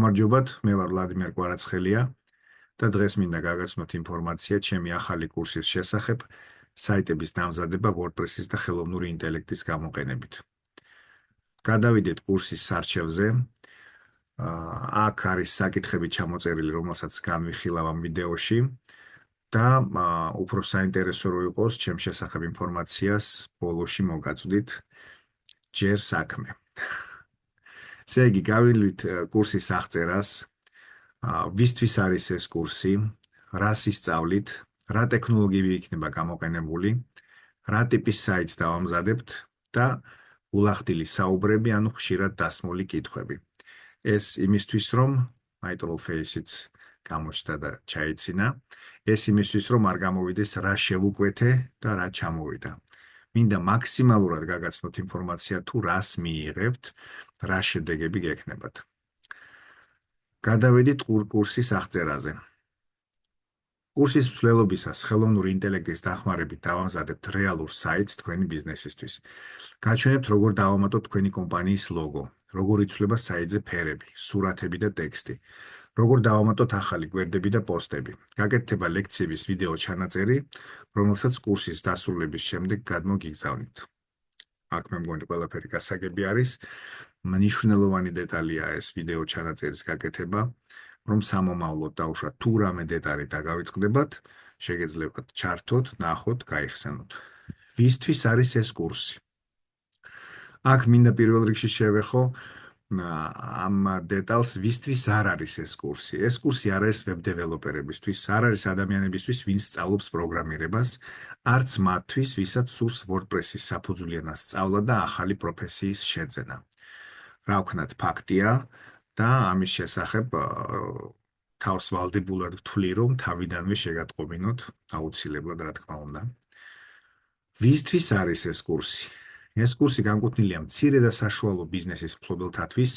გამარჯობათ, მე ვარ ვლადიმერ კვარაცხელია და დღეს მინდა გაგაცნოთ ინფორმაცია ჩემი ახალი კურსის შესახებ საიტების დამზადება WordPress-ის და ხელოვნური ინტელექტის გამოყენებით. გადავიდეთ კურსის არჩევზე. აქ არის საკითხები ჩამოწერილი, რომელსაც განვიხილავ ამ ვიდეოში და უფრო საინტერესო რო იყოს ჩემ შესახებ ინფორმაციას ბოლოში მოგაწვდით ჯერ საქმე. ესე იგი, გავიდით კურსის აღწერას, ვისთვის არის ეს კურსი, რას ისწავლით, რა ტექნოლოგიები იქნება გამოყენებული, რა ტიპის საიტს დავამზადებთ და ულახდილი საუბრები, ანუ ხშირად დასმული კითხვები. ეს იმისთვის, რომ Title Face-იც გამოჩნდა და ჩაიცინა, ეს იმისთვის, რომ არ გამოვიდეს რა შევუკვეთე და რა ჩამოვიდა. მინდა მაქსიმალურად გაგაცნოთ ინფორმაცია თუ რას მიიღებთ, რა შედეგები გექნებათ. გადავედით კურსის აღწერაზე. კურსის მსვლელობისას ხელოვნური ინტელექტის დახმარებით დავამზადებთ რეალურ საიტს თქვენი ბიზნესისთვის. გაჩვენებთ, როგორ დავამატოთ თქვენი კომპანიის ლოგო, როგორ იცვლება საიტზე ფერები, სურათები და ტექსტი, როგორ დავამატოთ ახალი გვერდები და პოსტები. გაკეთდება ლექციების ვიდეო ჩანაწერი, რომელსაც კურსის დასრულების შემდეგ გადმოგიგზავნით. აქ მე მგონი ყველაფერი გასაგები არის. მნიშვნელოვანი დეტალია ეს ვიდეო ჩანაწერის გაკეთება, რომ სამომავლოდ დაუშვათ თუ რამე დეტალი დაგავიწყდებათ, შეგეძლებათ ჩართოთ, ნახოთ, გაიხსენოთ. ვისთვის არის ეს კურსი? აქ მინდა პირველ რიგში შევეხო ამ დეტალს, ვისთვის არ არის ეს კურსი. ეს კურსი არ არის ვებ დეველოპერებისთვის, არ არის ადამიანებისთვის, ვინც სწავლობს პროგრამირებას, არც მათთვის, ვისაც სურს WordPress-ის საფუძვლიანად სწავლა და ახალი პროფესიის შეძენა. რა ვქნათ, ფაქტია და ამის შესახებ თავს ვალდებულად ვთვლი, რომ თავიდანვე შეგატყობინოთ, აუცილებლად რა თქმა უნდა. ვისთვის არის ეს კურსი? ეს კურსი განკუთვნილია მცირე და საშუალო ბიზნესის მფლობელთათვის,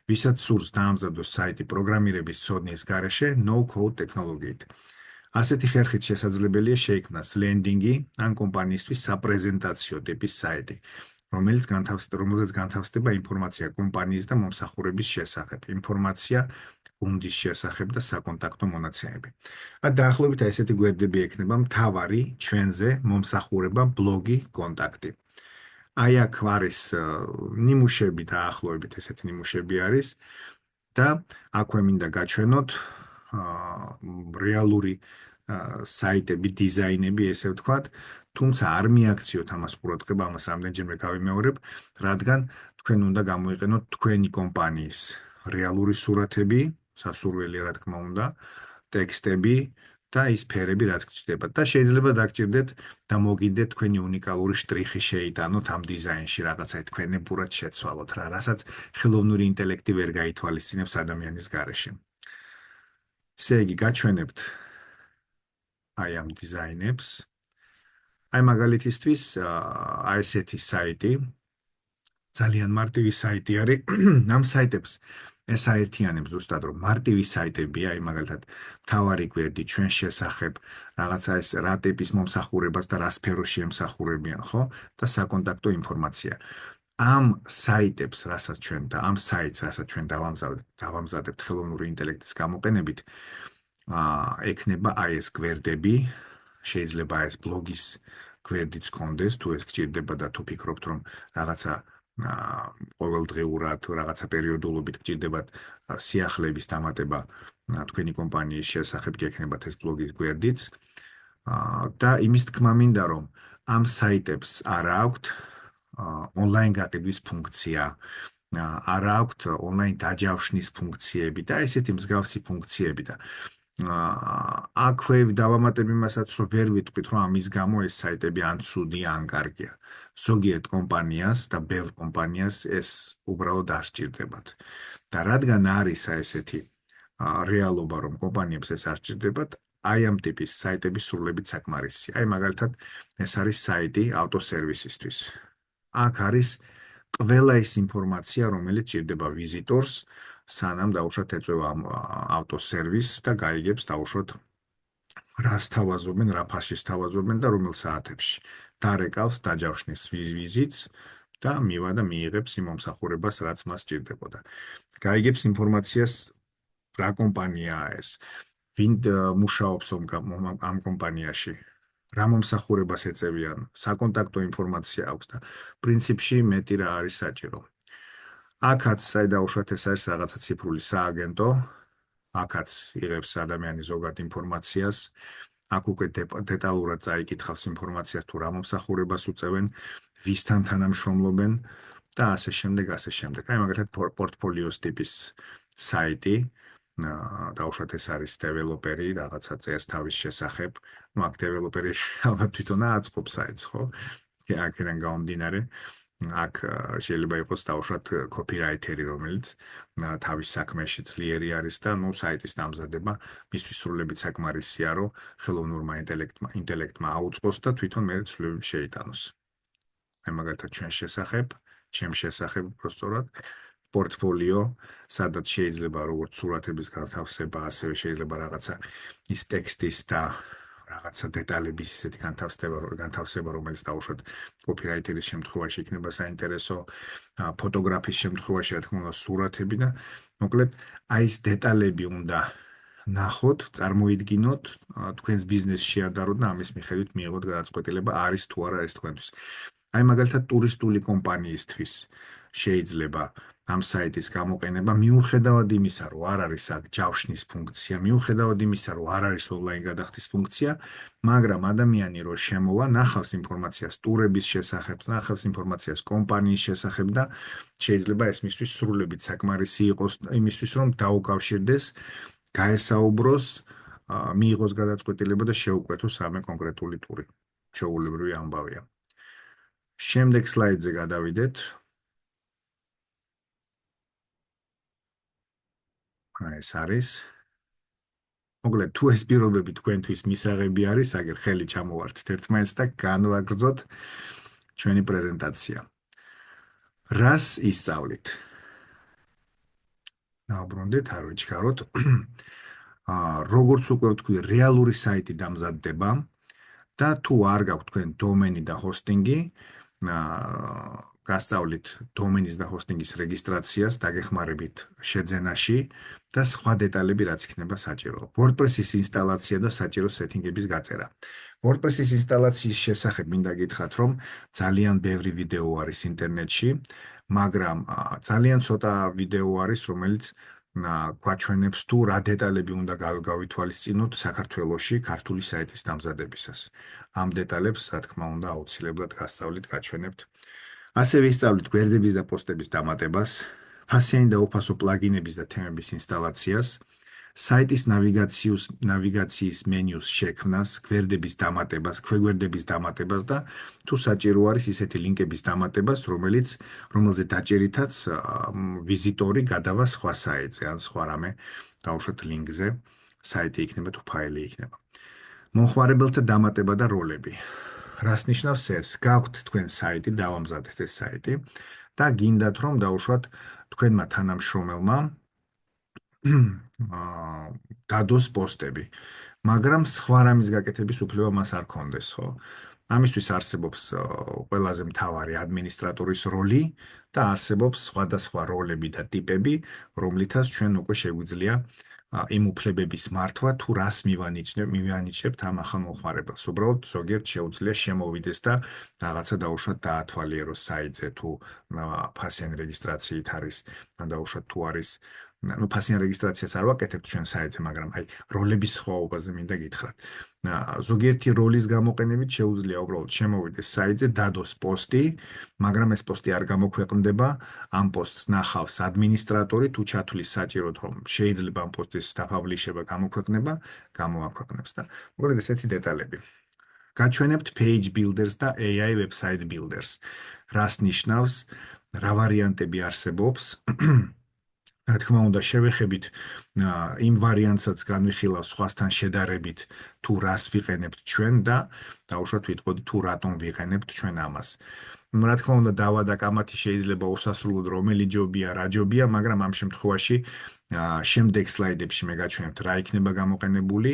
ვისაც სურს დაამზადოს საიტი პროგრამირების ცოდნის გარეშე no-code ტექნოლოგიით. ასეთი ხერხით შესაძლებელია შეიქმნას ლენდინგი ან კომპანიისთვის საპრეზენტაციო ტიპის საიტი, რომელზეც განთავსდება ინფორმაცია კომპანიის და მომსახურების შესახებ, ინფორმაცია გუნდის შესახებ და საკონტაქტო მონაცემები. დაახლოებით ესეთი გვერდები ექნება მთავარი ჩვენზე მომსახურება, ბლოგი, კონტაქტი. აი აქ არის ნიმუშები დაახლოებით ესეთი ნიმუშები არის და აქვე მინდა გაჩვენოთ რეალური საიტები, დიზაინები, ესე ვთქვათ, თუმცა არ მიაქციოთ ამას ყურადღება, ამას რამდენჯერმე გავიმეორებ, რადგან თქვენ უნდა გამოიყენოთ თქვენი კომპანიის რეალური სურათები, სასურველი რა თქმა უნდა, ტექსტები და ის ფერები, რაც გჭირდებათ და შეიძლება დაგჭირდეთ და მოგინდეთ თქვენი უნიკალური შტრიხი შეიტანოთ ამ დიზაინში, რაღაცა თქვენებურად შეცვალოთ რა, რასაც ხელოვნური ინტელექტი ვერ გაითვალისწინებს ადამიანის გარეშე. ესე იგი, გაჩვენებთ აი ამ დიზაინებს. აი მაგალითისთვის, აი ესეთი საიტი, ძალიან მარტივი საიტი არის. ამ საიტებს ეს აერთიანებს ზუსტად, რომ მარტივი საიტებია, აი მაგალითად, მთავარი გვერდი ჩვენ შესახებ, რაღაცა ეს რა ტიპის მომსახურებას და რა სფეროში ემსახურებიან, ხო? და საკონტაქტო ინფორმაცია. ამ საიტებს, რასაც ჩვენ დავამზადებთ ხელოვნური ინტელექტის გამოყენებით, ექნება აი ეს გვერდები, შეიძლება ეს ბლოგის გვერდიც გქონდეს, თუ ეს გჭირდება და თუ ფიქრობთ, რომ რაღაცა ყოველდღიურად, რაღაცა პერიოდულობით გჭირდებათ სიახლეების დამატება თქვენი კომპანიის შესახებ, გექნებათ ეს ბლოგის გვერდიც და იმის თქმა მინდა, რომ ამ საიტებს არ აქვთ ონლაინ გაყიდვის ფუნქცია, არ აქვთ ონლაინ დაჯავშნის ფუნქციები და ესეთი მსგავსი ფუნქციები და აქვე დავამატებ იმასაც, რომ ვერ ვიტყვით, რომ ამის გამო ეს საიტები ან ცუდია, ან კარგია. ზოგიერთ კომპანიას და ბევრ კომპანიას ეს უბრალოდ არ სჭირდებათ. და რადგან არის ესეთი რეალობა, რომ კომპანიებს ეს არ სჭირდებათ, აი ამ ტიპის საიტები სრულებით საკმარისია. აი მაგალითად, ეს არის საიტი ავტოსერვისისთვის. აქ არის ყველა ის ინფორმაცია, რომელიც სჭირდება ვიზიტორს, სანამ დაუშვათ ეწევა ავტოსერვისს და გაიგებს დაუშვათ რას თავაზობენ, რა ფასში თავაზობენ და რომელ საათებში. დარეკავს დაჯავშნის ვიზიტს და მივა და მიიღებს იმ მომსახურებას, რაც მას სჭირდებოდა. გაიგებს ინფორმაციას რა კომპანიაა ეს, ვინ მუშაობს ამ კომპანიაში, რა მომსახურებას ეწევიან, საკონტაქტო ინფორმაცია აქვს და პრინციპში მეტი რა არის საჭირო. აქაც საერთოდ ეს არის რაღაცა ციფრული სააგენტო, აქაც იღებს ადამიანი ზოგად ინფორმაციას, აქ უკვე დეტალურად წაიკითხავს ინფორმაციას თუ რა მომსახურებას უწევენ, ვისთან თანამშრომლობენ და ასე შემდეგ, ასე შემდეგ. აი მაგალითად პორტფოლიოს ტიპის საიტი, დაუშვათ ეს არის დეველოპერი, რაღაცა წერს თავის შესახებ, ну აქ დეველოპერი ალბათ თვითონა აწყობს საიტს, ხო? აქედან გამომდინარე, აქ შეიძლება იყოს დაუშვათ კოპირაიტერი, რომელიც თავის საქმეში ძლიერი არის და ну საიტის დამზადება მისთვის სრულებით საკმარისია, რომ ხელოვნურმა ინტელექტმა აუწყოს და თვითონ მე ცვლილები შეიტანოს. აი მაგალითად ჩემს შესახებ უბრალოდ პორტფოლიო, სადაც შეიძლება როგორც სურათების განთავსება, ასევე შეიძლება რაღაცა ის ტექსტის და რაღაცა დეტალების ისეთი განთავსება, რომელიც დაუშვათ კოპირაიტერის შემთხვევაში იქნება საინტერესო, ფოტოგრაფის შემთხვევაში, რა თქმა უნდა, სურათები და მოკლედ აი ეს დეტალები უნდა ნახოთ, წარმოიდგინოთ, თქვენს ბიზნესს შეადაროთ და ამის მიხედვით მიიღოთ გადაწყვეტილება, არის თუ არა ეს თქვენთვის. აი მაგალითად ტურისტული კომპანიისთვის შეიძლება ამ საიტის გამოყენება მიუხედავად იმისა, რომ არ არის აქ ჯავშნის ფუნქცია, მიუხედავად იმისა, რომ არ არის ონლაინ გადახდის ფუნქცია, მაგრამ ადამიანი რო შემოვა, ნახავს ინფორმაციას ტურების შესახებ, ნახავს ინფორმაციას კომპანიის შესახებ და შეიძლება ეს მისთვის სრულებით საკმარისი იყოს იმისთვის, რომ დაუკავშირდეს, გაესაუბროს, მიიღოს გადაწყვეტილება და შეუკვეთოს სამე კონკრეტული ტური. ჩვეულებრივი ამბავია. შემდეგ სლაიდზე გადავიდეთ. ეს არის. მოკლედ, თუ ეს პირობები თქვენთვის მისაღები არის, აგერ ხელი ჩამოვართით ერთმანეთს და განვაგრძოთ ჩვენი პრეზენტაცია. რას ისწავლით? დაუბრუნდეთ, არ ვიჩქაროთ. როგორც უკვე ვთქვი, რეალური საიტი დამზადდება და თუ არ გაქვთ თქვენ დომენი და ჰოსტინგი, გასწავლით დომენის და ჰოსტინგის რეგისტრაციას, დაგეხმარებით შეძენაში და სხვა დეტალები რაც იქნება საჭირო. WordPress-ის ინსტალაცია და საჭირო სეტინგების გაწერა. WordPress-ის ინსტალაციის შესახებ მინდა გითხრათ, რომ ძალიან ბევრი ვიდეო არის ინტერნეტში, მაგრამ ძალიან ცოტა ვიდეო არის, რომელიც გვაჩვენებს თუ რა დეტალები უნდა გავითვალისწინოთ საქართველოში ქართული საიტის დამზადებისას. ამ დეტალებს, რა თქმა უნდა, აუცილებლად გასწავლით, გაჩვენებთ. ასევე ისწავლით გვერდების და პოსტების დამატებას, ფასიანი და უფასო პლაგინების და თემების ინსტალაციას, საიტის ნავიგაციის მენიუს შექმნას, გვერდების დამატებას, ქვეგვერდების დამატებას და თუ საჭირო არის ისეთი ლინკების დამატებას, რომელზე დაჭერითაც ვიზიტორი გადავა სხვა საიტზე ან სხვა რამე დაუშვათ ლინკზე, საიტი იქნება თუ ფაილი იქნება. მომხმარებელთა დამატება და როლები. რას ნიშნავს ეს? გაქვთ თქვენ საიტი, დავამზადეთ ეს საიტი და გინდათ რომ დაუშვათ თქვენმა თანამშრომელმა დადოს პოსტები, მაგრამ სხვა რამის გაკეთების უფლება მას არ ქონდეს, ხო? ამისთვის არსებობს ყველაზე მთავარი ადმინისტრატორის როლი და არსებობს სხვადასხვა როლები და ტიპები, რომლითაც ჩვენ უკვე შეგვიძლია იმ უფლებების მართვა თუ რას მივანიჭებთ ამ ახალ მომხმარებელს. უბრალოდ ზოგიერთ შეუძლია შემოვიდეს და რაღაცა დაუშვათ დაათვალიეროს საიტზე თუ ფასიანი რეგისტრაციით არის, დაუშვათ თუ არის ფასიან რეგისტრაციას არ ვაკეთებთ ჩვენ საიტზე, მაგრამ აი როლების სხვაობაზე მინდა გითხრათ. ზოგიერთი როლის გამოყენებით შეუძლია უბრალოდ შემოვიდეს საიტზე, დადოს პოსტი, მაგრამ ეს პოსტი არ გამოქვეყნდება, ამ პოსტს ნახავს ადმინისტრატორი, თუ ჩათვლის საჭიროდ რომ შეიძლება ამ პოსტის დაფაბლიშება გამოქვეყნება, გამოაქვეყნებს და მოკლედ ესეთი დეტალები. გაჩვენებთ page builders და AI website builders. რას ნიშნავს, რა ვარიანტები არსებობს? რა თქმა უნდა, შევეხებით იმ ვარიანტსაც განვიხილავს სხვასთან შედარებით, თუ რას ვიყენებთ ჩვენ და დაუშვათ ვიტყოდი თუ რატომ ვიყენებთ ჩვენ ამას. რა თქმა უნდა, დავა და კამათი შეიძლება უსასრულოდ რომელი ჯობია, რა ჯობია, მაგრამ ამ შემთხვევაში შემდეგ სლაიდებში მე გაჩვენებთ რა იქნება გამოყენებული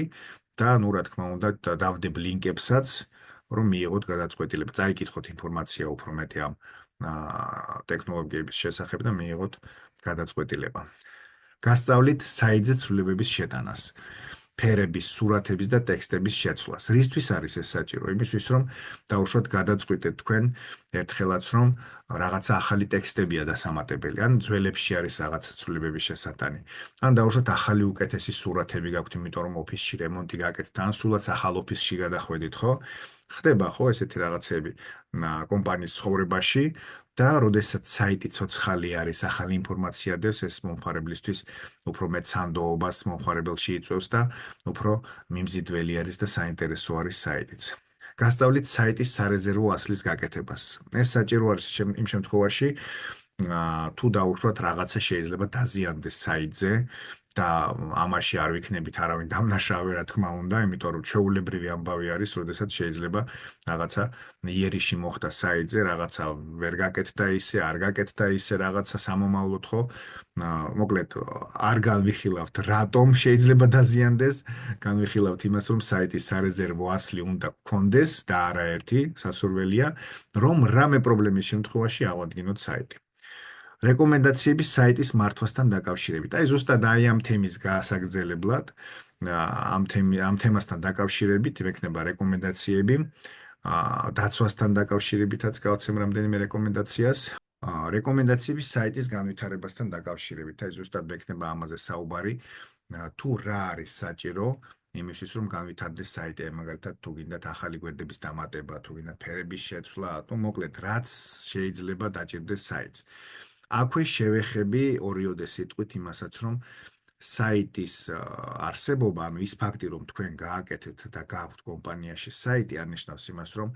და რა თქმა უნდა, დავდებ ლინკებსაც, რომ მიიღოთ გადაწყვეტილება, წაიკითხოთ ინფორმაცია უფრო მეტი ამ ტექნოლოგიების შესახებ და მიიღოთ გადაწყვეტილება. გასწავლით საიტზე ცვლილებების შეტანას, ფერების, სურათების და ტექსტების შეცვლას. რისთვის არის ეს საჭირო? იმისთვის, რომ დაუშვათ გადაწყვიტეთ თქვენ ერთხელაც, რომ რაღაცა ახალი ტექსტებია დასამატებელი, ან ძველებში არის რაღაცა ცვლილებების შესატანი. ან დაუშვათ ახალი უკეთესი სურათები გაქვთ, იმიტომ რომ ოფისში რემონტი გაკეთდა, ან სულაც ახალ ოფისში გადახვედით, ხო? ხდება ხო ესეთი რაღაცები კომპანიის ცხოვრებაში და როდესაც საიტი ცოცხალი არის, ახალი ინფორმაცია დევს, ეს მომხმარებლისთვის უფრო მეტ სანდოობას მომხმარებელში იწვევს და უფრო მიმზიდველი არის და საინტერესო არის საიტიც. გასწავლით საიტის სარეზერვო ასლის გაკეთებას. ეს საჭირო არის იმ შემთხვევაში, თუ დაუშვათ რაღაცა შეიძლება დაზიანდეს საიტზე და ამაში არ ვიქნებით არავინ დამნაშავე, რა თქმა უნდა, იმიტომ რომ ჩვეულებრივი ამბავი არის, როდესაც შეიძლება რაღაცა იერიში მოხდა საიტზე, რაღაცა ვერ გაკეთდა ისე, არ გაკეთდა ისე რაღაცა სამომავლოდ ხო? მოკლედ, არ განვიხილავთ, რატომ შეიძლება დაზიანდეს, განვიხილავთ იმას, რომ საიტის სარეზერვო ასლი უნდა გქონდეს და არაერთი სასურველია, რომ რამე პრობლემის შემთხვევაში ავადგინოთ საიტი. რეკომენდაციები საიტის მართვასთან დაკავშირებით. აი ზუსტად ამ თემის გასაგრძელებლად, ამ თემასთან დაკავშირებით მექნება რეკომენდაციები, დაცვასთან დაკავშირებითაც გავცემ რამდენიმე რეკომენდაციას. რეკომენდაციები საიტის განვითარებასთან დაკავშირებით. აი ზუსტად მექნება ამაზე საუბარი, თუ რა არის საჭირო იმისთვის, რომ განვითარდეს საიტი, მაგალითად, თუ გინდათ ახალი გვერდების დამატება, თუ გინდათ ფერების შეცვლა, თუ მოკლედ, რაც შეიძლება დაჭირდეს საიტს. აქვე შევეხები ორიოდე სიტყვით იმასაც, რომ საიტის არსებობა, ანუ ის ფაქტი, რომ თქვენ გააკეთეთ და გააქვთ კომპანიაში საიტი, არნიშნავს იმას, რომ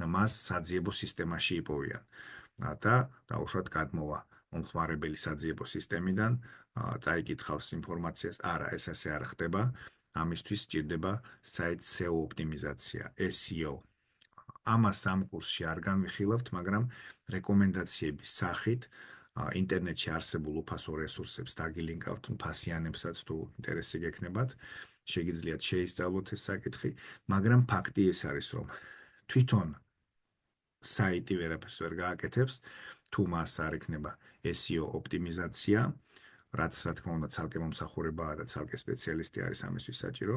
მას საძიებო სისტემაში იპოვიან. და დაუშვათ გადმოვა მომხმარებელი საძიებო სისტემიდან, წაიკითხავს ინფორმაციას, არა, ეს ასე არ ხდება. ამისთვის სჭირდება საიტ SEO ოპტიმიზაცია, SEO. ამას ამ კურსში არ განვიხილავთ, მაგრამ რეკომენდაციების სახით ინტერნეტში არსებულ უფასო რესურსებს დაგილინკავთ, ფასიანებსაც თუ ინტერესი გექნებათ, შეგიძლიათ შეისწავლოთ ეს საკითხი, მაგრამ ფაქტი ეს არის, რომ თვითონ საიტი ვერაფერს ვერ გააკეთებს, თუ მას არ ექნება SEO ოპტიმიზაცია, რაც რა თქმა უნდა ცალკე მომსახურებაა და ცალკე სპეციალისტი არის ამისთვის საჭირო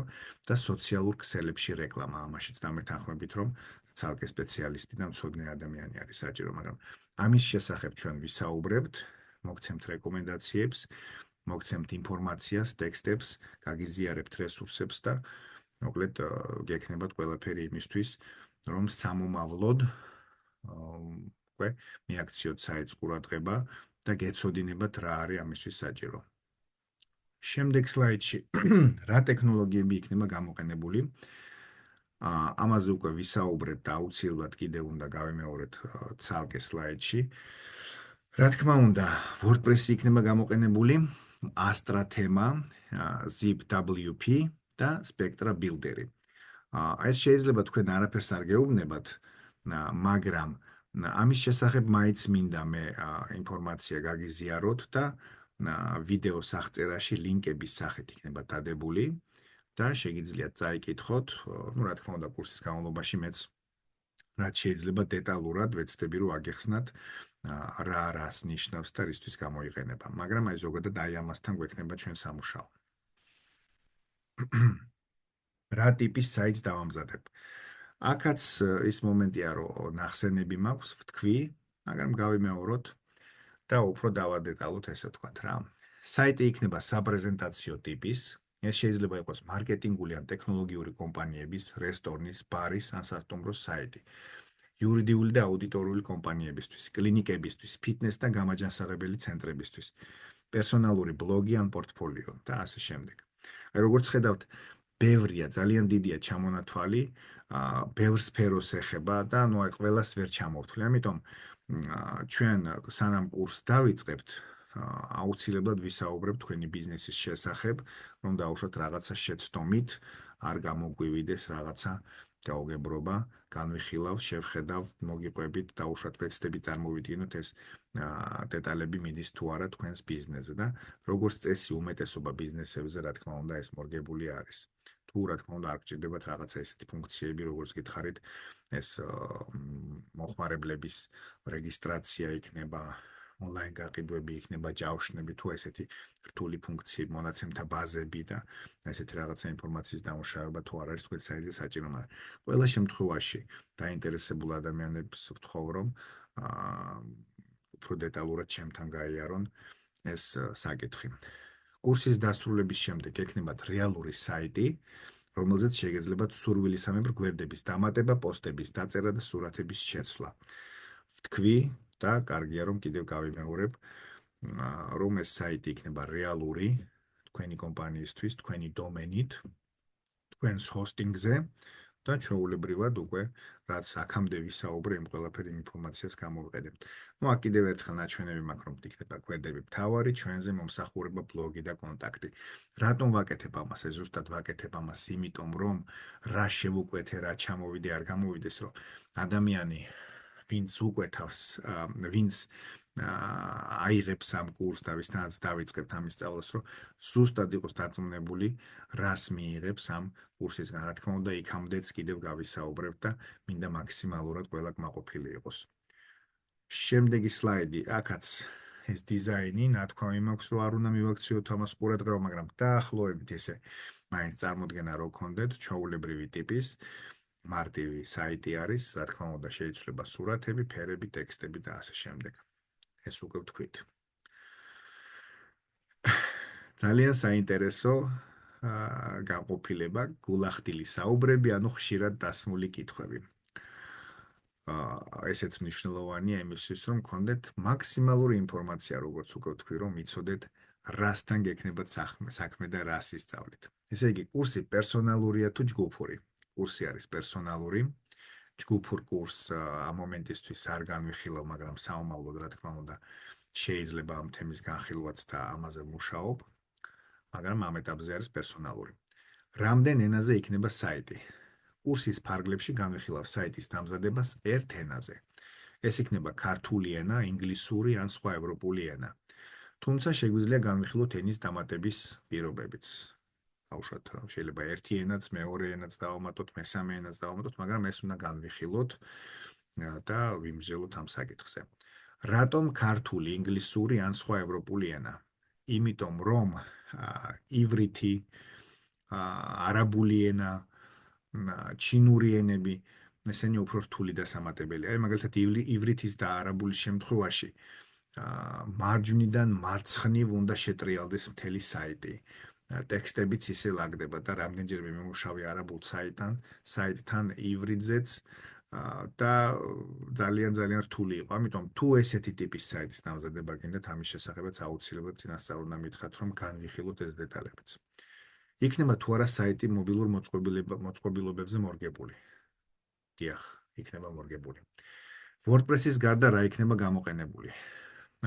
და სოციალურ ქსელებში რეკლამა, ამაშიც დამეთანხმებით, რომ ცალკე სპეციალისტი და მცოდნე ადამიანი არის საჭირო, მაგრამ ამის შესახებ ჩვენ ვისაუბრებთ, მოგცემთ რეკომენდაციებს, მოგცემთ ინფორმაციას, ტექსტებს, გაგიზიარებთ რესურსებს და მოკლედ გექნებათ ყველაფერი იმისთვის, რომ სამომავლოდ უკვე მიაქციოთ საიტს ყურადღება და გეცოდინებათ რა არის ამისთვის საჭირო. შემდეგ სლაიდში რა ტექნოლოგიები იქნება გამოყენებული? ამაზე უკვე ვისაუბრეთ და აუცილებლად კიდევ უნდა გავიმეორეთ ცალკე სლაიდში. რა თქმა უნდა, WordPress-ი იქნება გამოყენებული, Astra თემა, Zip WP და Spectra Builder-ი. ეს შეიძლება თქვენ არაფერს არ გეუბნებათ, მაგრამ ამის შესახებ მაინც მინდა მე ინფორმაცია გაგიზიაროთ და ვიდეო სახწერაში ლინკების სახით იქნება დადებული და შეგიძლიათ წაიკითხოთ, ну, რა თქმა უნდა, კურსის განმავლობაში მეც რაც შეიძლება დეტალურად ვეცდები რომ აგეხსნათ რა რას ნიშნავს და რისთვის გამოიყენება, მაგრამ აი ზოგადად აი ამასთან გვექნება ჩვენ სამუშაო. რა ტიპის საიტს დავამზადებ? აქაც ის მომენტია, რომ ნახსენები მაქვს, ვთქვი, მაგრამ გავიმეოროთ და უფრო დავადეტალოთ, ესე ვთქვათ რა. საიტი იქნება საპრეზენტაციო ტიპის, ეს შეიძლება იყოს მარკეტინგული ან ტექნოლოგიური კომპანიების, რესტორნის, ბარის ან სასტუმროს საიტი. იურიდიული და აუდიტორიული კომპანიებისთვის, კლინიკებისთვის, ფიტნეს და გამაჯანსაღებელი ცენტრებისთვის, პერსონალური ბლოგი ან პორტფოლიო და ასე შემდეგ. როგორც ხედავთ, ბევრია, ძალიან დიდია ჩამონათვალი, ბევრ სფეროს ეხება და ნუ აი ყველას ვერ ჩამოვთვლი. ამიტომ ჩვენ სანამ კურსს დავიწყებთ, აუცილებლად ვისაუბრებთ თქვენი ბიზნესის შესახებ, რომ დაუშვათ რაღაცა შეცდომით, არ გამოგვივიდეს რაღაცა გაუგებრობა, განვიხილავ, შევხედავ, მოგიყვებით, დაუშვათ ვეცდები წარმოვიდგინოთ ეს დეტალები მიდის თუ არა თქვენს ბიზნესზე და როგორც წესი უმეტესობა ბიზნესებზე, რა თქმა უნდა, ეს მორგებული არის. თუ რა თქმა უნდა არ გჭირდებათ რაღაცა ესეთი ფუნქციები, როგორც გითხარით, ეს მომხმარებლების რეგისტრაცია იქნება, ონლაინ გაყიდვები იქნება, ჯავშნები თუ ესეთი რთული ფუნქციები, მონაცემთა ბაზები და ესეთი რაღაცა ინფორმაციის დამუშავება თუ არ არის თქვენ საიტზე საჭირო, მაგრამ ყველა შემთხვევაში დაინტერესებულ ადამიანებს ვთხოვ, რომ უფრო დეტალურად ჩემთან გაიარონ ეს საკითხი. კურსის დასრულების შემდეგ ექნებათ რეალური საიტი, რომელზეც შეგეძლებათ სურვილისამებრ გვერდების დამატება, პოსტების დაწერა და სურათების შეცვლა. ვთქვი და კარგია რომ კიდევ გავიმეორებ, რომ ეს საიტი იქნება რეალური თქვენი კომპანიისთვის, თქვენი დომენით, თქვენს ჰოსტინგზე და ჩვეულებრივად უკვე რაც აქამდე ვისაუბრე, იმ ყველაფერი ინფორმაციას გამოვიყენებთ. ნუ აქ კიდევ ერთხელ ნაჩვენები მაქვს, რომ იქნება გვერდები მთავარი, ჩვენზე მომსახურება ბლოგი და კონტაქტი. რატომ ვაკეთებ ამას? ეს ზუსტად ვაკეთებ ამას, იმიტომ რომ რა შევუკვეთე, რა ჩამოვიდე, არ გამოვიდეს, რომ ადამიანი ვინც უკვეთავს, ვინც აიღებს ამ კურსს და ვისთანაც დავიწყებთ ამის სწავლას, რომ ზუსტად იყოს დარწმუნებული, რას მიიღებს ამ კურსისგან. რა თქმა უნდა, იქამდეც კიდევ გავისაუბრებთ და მინდა მაქსიმალურად ყველა კმაყოფილი იყოს. შემდეგი სლაიდი, აქაც ეს დიზაინი, ნათქვამი მაქვს, რომ არ უნდა მივაქციოთ ამას ყურადღება, მაგრამ დაახლოებით ესე მაინც წარმოდგენა რო გქონდეთ, ჩვეულებრივი ტიპის მარტივი საიტი არის, რა თქმა უნდა, შეიძლება სურათები, ფერები, ტექსტები და ასე შემდეგ. ეს უკვე ვთქვით. ძალიან საინტერესო განყოფილება, გულახდილი საუბრები, ანუ ხშირად დასმული კითხვები. ესეც მნიშვნელოვანია იმისთვის, რომ გქონდეთ მაქსიმალური ინფორმაცია, როგორც უკვე ვთქვი, რომ იცოდეთ, რასთან გექნებათ საქმე და რას ისწავლით. ესე იგი, კურსი პერსონალურია თუ ჯგუფური? კურსი არის პერსონალური. ჯგუფურ კურსს ამ მომენტისთვის არ განვიხილავ, მაგრამ საომავლოდ, რა თქმა უნდა, შეიძლება ამ თემის განხილვაც და ამაზე ვმუშაობ, მაგრამ ამ ეტაპზე არის პერსონალური. რამდენ ენაზე იქნება საიტი? კურსის ფარგლებში განვიხილავ საიტის დამზადებას ერთ ენაზე. ეს იქნება ქართული ენა, ინგლისური ან სხვა ევროპული ენა. თუმცა შეგვიძლია განვიხილოთ ენის დამატების პირობებიც. აუშვათ, შეიძლება ერთი ენაც, მეორე ენაც დავამატოთ, მესამე ენაც დავამატოთ, მაგრამ ეს უნდა განვიხილოთ და ვიმსჯელოთ ამ საკითხზე. რატომ ქართული, ინგლისური ან სხვა ევროპული ენა? იმიტომ რომ ივრითი, არაბული ენა, ჩინური ენები, ესენი უფრო რთული დასამატებელია. მაგალითად, ივრითის და არაბულის შემთხვევაში მარჯვნიდან მარცხნივ უნდა შეტრიალდეს მთელი საიტი. ტექსტებიც ისე ლაგდება და რამდენჯერმე მიმუშავე არაბულ საიტთან ივრითზეც და ძალიან რთული იყო. ამიტომ თუ ესეთი ტიპის საიტის დამზადება გინდათ, ამის შესახებაც აუცილებლად წინასწარ უნდა მითხრათ, რომ განვიხილოთ ეს დეტალებიც. იქნება თუ არა საიტი მობილურ მოწყობილობებზე მორგებული? დიახ, იქნება მორგებული. WordPress-ის გარდა რა იქნება გამოყენებული?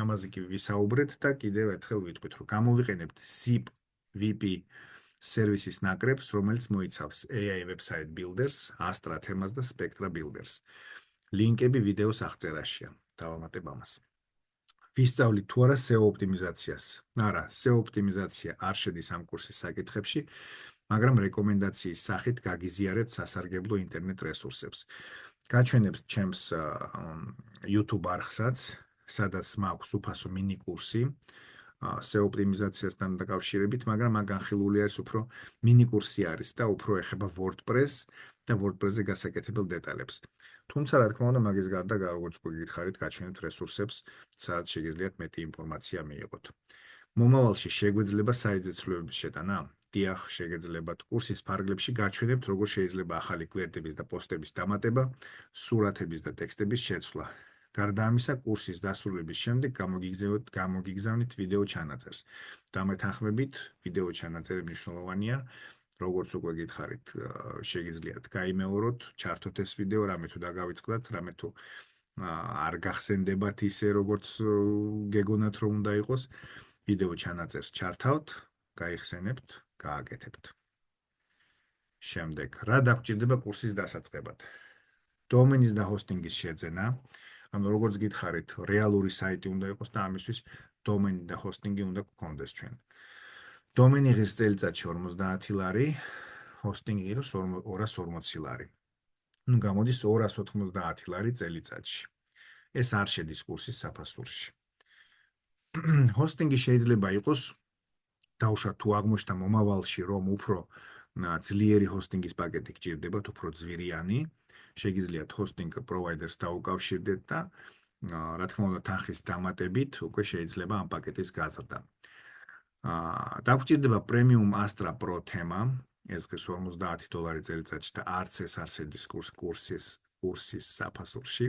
ამაზე კი ვისაუბრეთ და კიდევ ერთხელ ვიტყვით, რომ გამოვიყენებთ Zip VP სერვისის ნაკრებს, რომელიც მოიცავს AI Website Builders, Astra თემას და Spectra Builders. ლინკები ვიდეოს აღწერაშია. დავამატებ ამას. ვისწავლით თუ არა SEO ოპტიმიზაციას? არა, SEO ოპტიმიზაცია არ შედის ამ კურსის საკითხებში, მაგრამ რეკომენდაციის სახით გაგიზიარეთ სასარგებლო ინტერნეტ რესურსებს. გაჩვენებთ ჩემს YouTube არხსაც, სადაც მაქვს უფასო მინი კურსი SEO ოპტიმიზაციასთან დაკავშირებით, მაგრამ მაგ განხილული არის უფრო მინი კურსი არის და უფრო ეხება WordPress და WordPress-ზე გასაკეთებელ დეტალებს. თუმცა, რა თქმა უნდა, მაგის გარდა, როგორც გითხარით, გაჩვენებთ რესურსებს, სადაც შეგიძლიათ მეტი ინფორმაცია მიიღოთ. მომავალში შეგვეძლება საიტზე ცვლილებების შეტანა? დიახ, შეგეძლებათ. კურსის ფარგლებში გაჩვენებთ, როგორ შეიძლება ახალი გვერდების და პოსტების დამატება, სურათების და ტექსტების შეცვლა. გარდა ამისა, კურსის დასრულების შემდეგ გამოგიგზავნით ვიდეო ჩანაწერს. დამეთანხმებით, ვიდეო ჩანაწერი მნიშვნელოვანია. როგორც უკვე გითხარით, შეგიძლიათ გაიმეოროთ, ჩართოთ ეს ვიდეო, რამე თუ დაგავიწყდათ, რამე თუ არ გახსენდებათ ისე, როგორც გეგონათ, რომ უნდა იყოს. ვიდეო ჩანაწერს ჩართავთ, გაიხსენებთ, გააკეთებთ. შემდეგ, რა დაგჭირდება კურსის დასაწყებად? დომენის და ჰოსტინგის შეძენა. ანუ როგორც გითხარით, რეალური საიტი უნდა იყოს და ამისთვის დომენი და ჰოსტინგი უნდა გქონდეს ჩვენ. დომენი ღირს წელიწადში 50 ლარი, ჰოსტინგი ღირს 240 ლარი. ნუ გამოდის 290 ლარი წელიწადში. ეს არ შედის კურსის საფასურში. ჰოსტინგი შეიძლება იყოს დაუშვათ თუ აღმოჩნდა მომავალში რომ უფრო ძლიერი ჰოსტინგის პაკეტი გჭირდებათ, უფრო ძვირიანი, შეგიძლიათ ჰოსტინგ პროვაიდერს დაუკავშირდეთ და რა თქმა უნდა თანხის დამატებით უკვე შეიძლება ამ პაკეტის გაზრდა. დაგჭირდება პრემიუმ Astra Pro თემა, ეს ღირს $50 წელიწადში და არც ეს არსებობს კურსის საფასურში.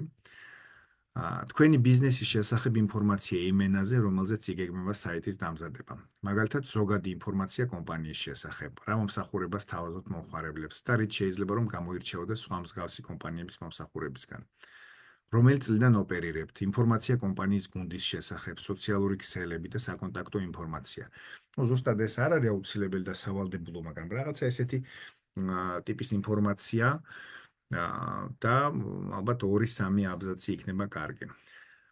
თქვენი ბიზნესის შესახებ ინფორმაცია იმენაზე, რომელზეც იგეგმება საიტის დამზადება. მაგალითად, ზოგადი ინფორმაცია კომპანიის შესახებ, რა მომსახურებას თავაზობთ მომხმარებლებს და რით შეიძლება რომ გამოირჩეოდეს სხვა მსგავსი კომპანიების მომსახურებისგან. რომელი წლიდან ოპერირებთ, ინფორმაცია კომპანიის გუნდის შესახებ, სოციალური ქსელები და საკონტაქტო ინფორმაცია. ზუსტად ეს არ არის აუცილებელი და სავალდებულო, მაგრამ რაღაცა ესეთი ტიპის ინფორმაცია და ალბათ 2-3 აბზაცი იქნება კარგი.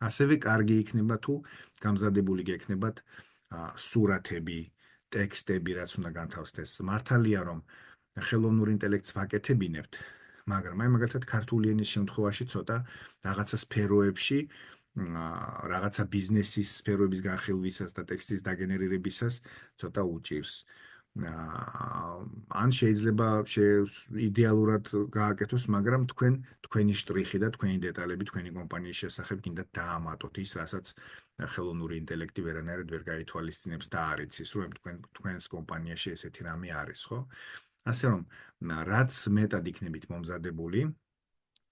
ასევე კარგი იქნება თუ გამზადებული გექნებათ სურათები, ტექსტები, რაც უნდა განთავსდეს. მართალია რომ ხელოვნურ ინტელექტს ვაკეთებინებთ, მაგრამ აი მაგალითად ქართული ენის შემთხვევაში ცოტა რაღაცა სფეროებში, რაღაცა ბიზნესის სფეროების განხილვისას და ტექსტის დაგენერირებისას ცოტა უჭირს. ან შეიძლება იდეალურად გააკეთოს, მაგრამ თქვენი შტრიხი და თქვენი დეტალები თქვენი კომპანიის შესახებ გინდა დაამატოთ ის, რასაც ხელოვნური ინტელექტი ვერანაირად ვერ გაითვალისწინებს და არ იცის, რომ თქვენს კომპანიაში ესეთი რამე არის, ხო? ასე რომ, რაც მეტად იქნებით მომზადებული,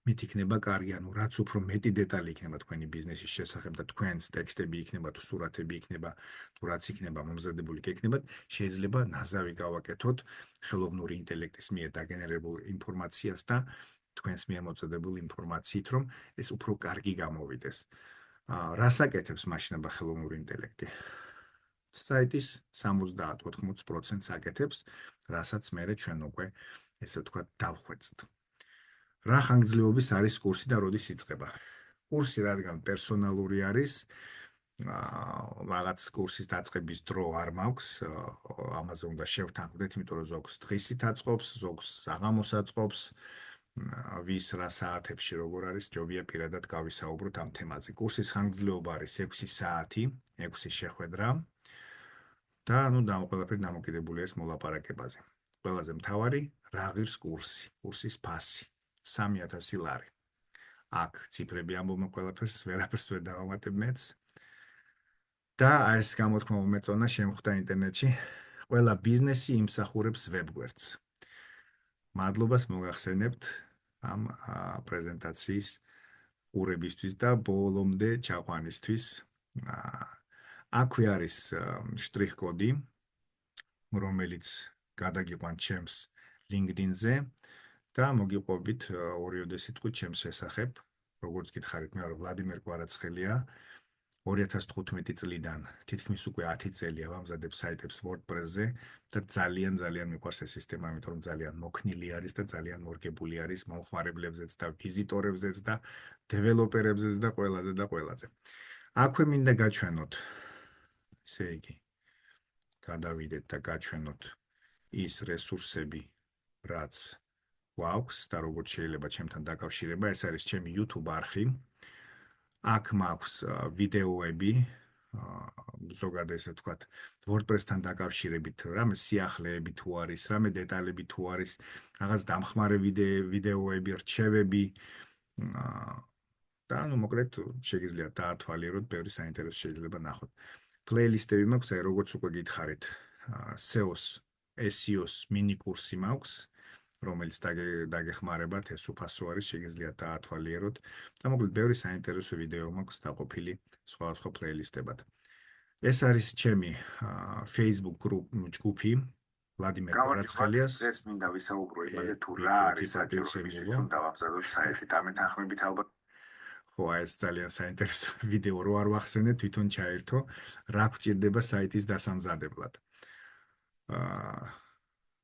მით იქნება კარგი, ანუ რაც უფრო მეტი დეტალი იქნება თქვენი ბიზნესის შესახებ და თქვენს ტექსტები იქნება თუ სურათები იქნება, თუ რაც იქნება მომზადებული გეკნებათ, შეიძლება ნაზავი გავაკეთოთ ხელოვნური ინტელექტის მიერ დაგენერირებულ ინფორმაციას და თქვენს მიერ მოწოდებულ ინფორმაციით, რომ ეს უფრო კარგი გამოვიდეს. რას აკეთებს მაშინ აბა ხელოვნური ინტელექტი? საიტის 70-80%-ს აკეთებს, რასაც მერე ჩვენ უკვე ესე ვთქვათ დავხვეწთ. რა ხანგრძლივობის არის კურსი და როდის იწყება? კურსი რადგან პერსონალური არის, რაღაც კურსის დაწყების დრო არ მაქვს, ამაზე უნდა შევთანხმდეთ, იმიტომ რომ ზოგს დღისით აწყობს, ზოგს საღამოს აწყობს, ვის რა საათებში როგორ არის, ჯობია პირადად გავისაუბროთ ამ თემაზე. კურსის ხანგრძლივობა არის 6 საათი, 6 შეხვედრა და ყველაფერი დამოკიდებული არის მოლაპარაკებაზე. ყველაზე მთავარი, რა ღირს კურსი, კურსის ფასი. 3000 ლარი. აქ ციფრები ამბობენ ყველაფერს, ვერაფერს ვერ დავამატებ მეც. და ეს გამოთქმა მომეწონა შემხვდა ინტერნეტში, ყველა ბიზნესი იმსახურებს ვებგვერდს. მადლობას მოგახსენებთ ამ პრეზენტაციის ყურებისთვის და ბოლომდე ჩაყვანისთვის. აქვე არის შტრიხ-კოდი, რომელიც გადაგიყვანთ ჩემს LinkedIn-ზე. და მოგიყვებით 2 სიტყვით ჩემს შესახებ, როგორც გითხარით, მე ვარ ვლადიმერ კვარაცხელია, 2015 წლიდან, თითქმის უკვე 10 წელია ვამზადებ საიტებს WordPress-ზე და ძალიან მიყვარს ეს სისტემა, იმიტომ რომ ძალიან მოქნილი არის და ძალიან მორგებული არის მომხმარებლებზეც და ვიზიტორებზეც და დეველოპერებზეც და ყველაზე. აქვე მინდა გაჩვენოთ, ესე იგი, გადავიდეთ და გაჩვენოთ ის რესურსები, რაც გვაქვს და როგორც შეიძლება ჩემთან დაკავშირება, ეს არის ჩემი YouTube არხი. აქ მაქვს ვიდეოები, ზოგადად ესე ვთქვათ, WordPress-თან დაკავშირებით, რამე სიახლეები თუ არის, რამე დეტალები თუ არის, რაღაც დამხმარე ვიდეოები, რჩევები და მოკლედ შეგიძლიათ დაათვალიეროთ, ბევრი საინტერესო შეიძლება ნახოთ. პლეილისტები მაქვს, აი როგორც უკვე გითხარით, SEO-ს მინი კურსი მაქვს, რომელიც დაგეხმარებათ, ეს უფასო არის, შეგიძლიათ დაათვალიეროთ და მოკლედ ბევრი საინტერესო ვიდეო მაქვს დაყოფილი სხვადასხვა პლეილისტებად. ეს არის ჩემი Facebook ჯგუფი, ვლადიმერ კვარაცხელიას. ეს მინდა ვისაუბრო იმაზე, თუ რა არის საჭიროებისთვის უნდა დავამზადოთ საიტი და ამეთანხმებით ალბათ. ხო, ეს ძალიან საინტერესო ვიდეო რო არ ვახსენე, თვითონ ჩაერთო, რა გვჭირდება საიტის დასამზადებლად.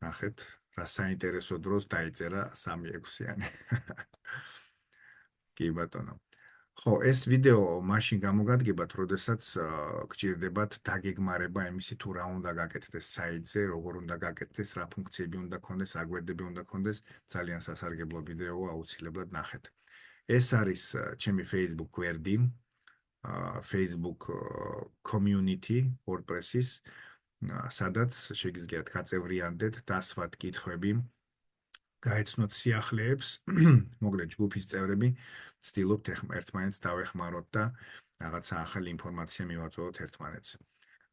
ნახეთ, რა საინტერესო დროს დაიწერა 3-6-იანი. კი ბატონო. ხო, ეს ვიდეო მაშინ გამოგადგებათ, როდესაც გჭირდებათ დაგეგმარება იმისი თუ რა უნდა გაკეთდეს საიტზე, როგორ უნდა გაკეთდეს, რა ფუნქციები უნდა ქონდეს, რა გვერდები უნდა ქონდეს, ძალიან სასარგებლო ვიდეოა, აუცილებლად ნახეთ. ეს არის ჩემი Facebook გვერდი, Facebook community WordPress-ის, სადაც შეგიძლიათ გაწევრიანდეთ, დასვათ კითხვები, გაეცნოთ სიახლეებს, მოკლედ ჯგუფის წევრები ვცდილობთ ერთმანეთს დავეხმაროთ და რაღაცა ახალი ინფორმაცია მივაწოდოთ ერთმანეთს.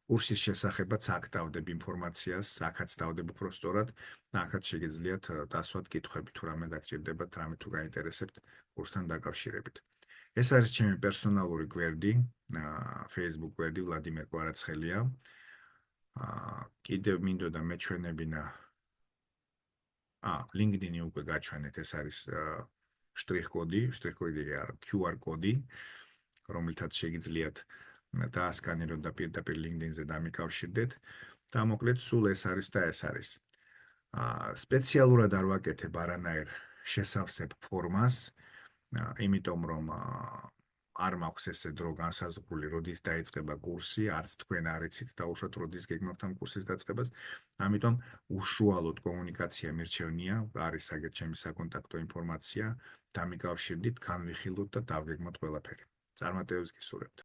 კურსის შესახებაც აქ დავდებ ინფორმაციას, აქაც დავდებ უბრალოდ და აქაც შეგიძლიათ დასვათ კითხვები, თუ რამე დაგჭირდებათ, რამე თუ გაინტერესებთ კურსთან დაკავშირებით. ეს არის ჩემი პერსონალური გვერდი, Facebook გვერდი ვლადიმერ კვარაცხელია. კიდევ მინდოდა მეჩვენებინა LinkedIn-ი უკვე გაჩვენეთ, ეს არის შტრიხ-კოდი არა, QR კოდი, რომელთაც შეგიძლიათ დაასკანიროთ და პირდაპირ LinkedIn-ზე დამიკავშირდეთ და მოკლედ სულ ეს არის და ეს არის. სპეციალურად არ ვაკეთებ არანაირ შესავსებ ფორმას, იმიტომ რომ არ მაქვს ესე დრო განსაზღვრული, როდის დაიწყება კურსი, არც თქვენ არ იცით დაუშვათ როდის გეგმავთ ამ კურსის დაწყებას, ამიტომ უშუალოდ კომუნიკაცია მირჩევნია, არის აგერ ჩემი საკონტაქტო ინფორმაცია, დამიკავშირდით, განვიხილოთ და დავგეგმოთ ყველაფერი. წარმატებებს გისურვებთ.